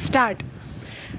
start.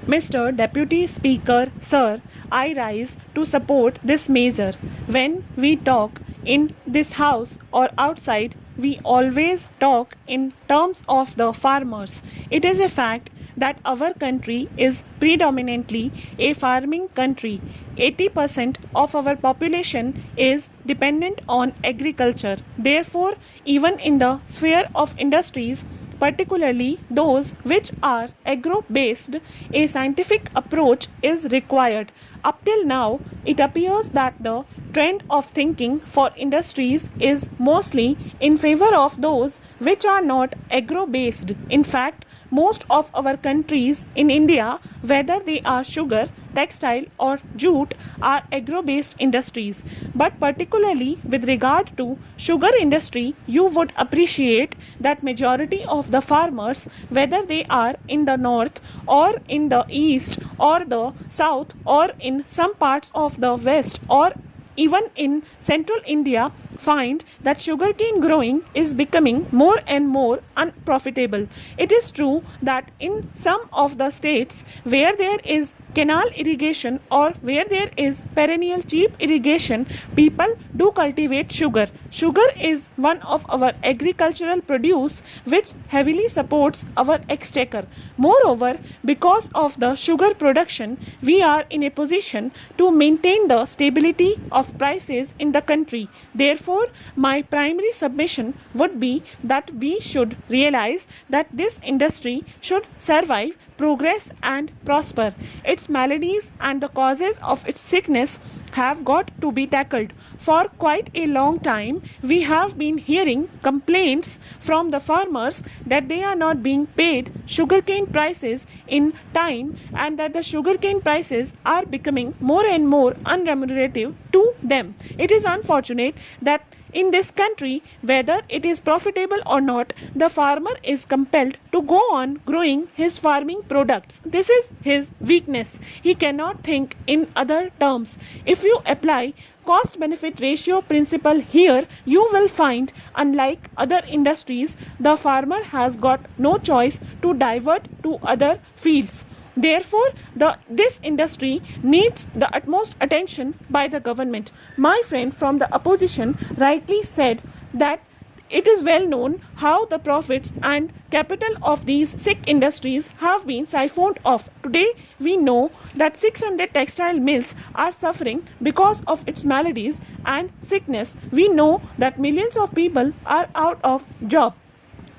Mr. Deputy Speaker, Sir, I rise to support this measure. When we talk in this house or outside, we always talk in terms of the farmers. It is a fact that our country is predominantly a farming country. 80% of our population is dependent on agriculture. Therefore, even in the sphere of industries, particularly those which are agro-based, a scientific approach is required. Up till now, it appears that the trend of thinking for industries is mostly in favor of those which are not agro-based. In fact, most of our countries in India, whether they are sugar, textile or jute, are agro-based industries. But particularly with regard to sugar industry, you would appreciate that majority of the farmers, whether they are in the north or in the east or the south or in some parts of the west or even in central India, find that sugarcane growing is becoming more and more unprofitable. It is true that in some of the states where there is canal irrigation or where there is perennial cheap irrigation, people do cultivate sugar. Sugar is one of our agricultural produce which heavily supports our exchequer. Moreover, because of the sugar production, we are in a position to maintain the stability of prices in the country. Therefore, my primary submission would be that we should realize that this industry should survive, progress and prosper. Its maladies and the causes of its sickness have got to be tackled. For quite a long time, we have been hearing complaints from the farmers that they are not being paid sugarcane prices in time and that the sugarcane prices are becoming more and more unremunerative to them. It is unfortunate that in this country, whether it is profitable or not, the farmer is compelled to go on growing his farming products. This is his weakness. He cannot think in other terms. If you apply cost benefit ratio principle here, you will find, unlike other industries, the farmer has got no choice to divert to other fields. Therefore, this industry needs the utmost attention by the government. My friend from the opposition rightly said that it is well known how the profits and capital of these sick industries have been siphoned off. Today, we know that 600 textile mills are suffering because of its maladies and sickness. We know that millions of people are out of job.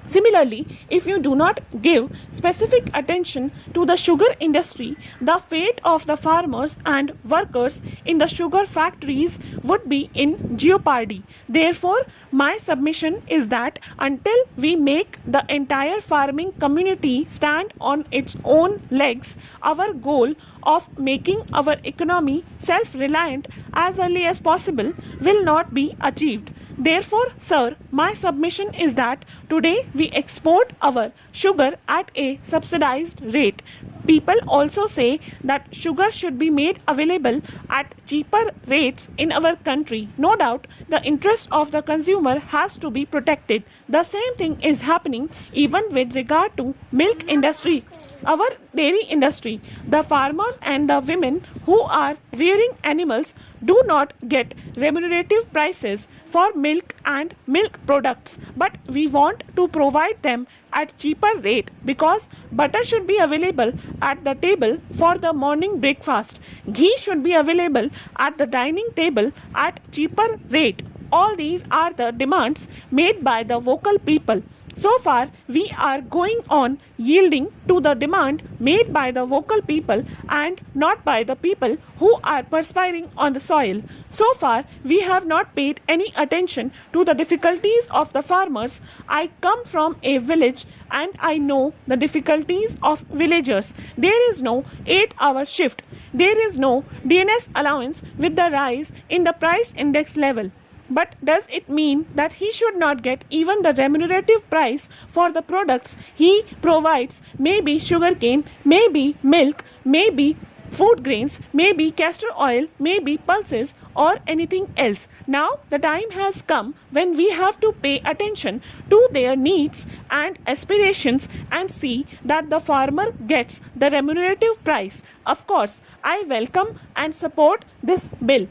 Similarly, if you do not give specific attention to the sugar industry, the fate of the farmers and workers in the sugar factories would be in jeopardy. Therefore, my submission is that until we make the entire farming community stand on its own legs, our goal of making our economy self-reliant as early as possible will not be achieved. Therefore, sir, my submission is that today we export our sugar at a subsidized rate. People also say that sugar should be made available at cheaper rates in our country. No doubt, the interest of the consumer has to be protected. The same thing is happening even with regard to milk industry, our dairy industry. The farmers and the women who are rearing animals do not get remunerative prices for milk and milk products, but we want to provide them at cheaper rate because butter should be available at the table for the morning breakfast. Ghee should be available at the dining table at cheaper rate. All these are the demands made by the vocal people. So far, we are going on yielding to the demand made by the vocal people and not by the people who are perspiring on the soil. So far, we have not paid any attention to the difficulties of the farmers. I come from a village and I know the difficulties of villagers. There is no 8-hour shift. There is no DNS allowance with the rise in the price index level. But does it mean that he should not get even the remunerative price for the products he provides? Maybe sugarcane, maybe milk, maybe food grains, maybe castor oil, maybe pulses, or anything else. Now the time has come when we have to pay attention to their needs and aspirations and see that the farmer gets the remunerative price. Of course, I welcome and support this bill,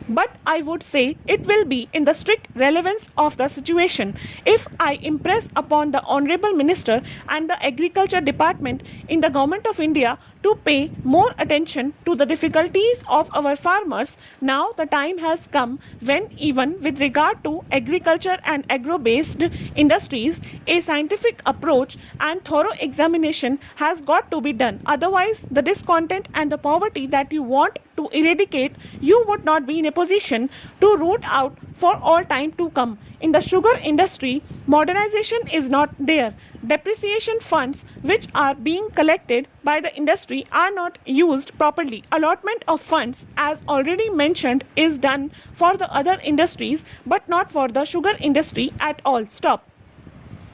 but I would say it will be in the strict relevance of the situation. If I impress upon the Honorable Minister and the Agriculture Department in the Government of India to pay more attention to the difficulties of our farmers, now the time has come when, even with regard to agriculture and agro-based industries, a scientific approach and thorough examination has got to be done. Otherwise, the discontent and the poverty that you want to eradicate, you would not be in a position to root out for all time to come. In the sugar industry, modernization is not there. Depreciation funds which are being collected by the industry are not used properly. Allotment of funds, as already mentioned, is done for the other industries but not for the sugar industry at all. Stop.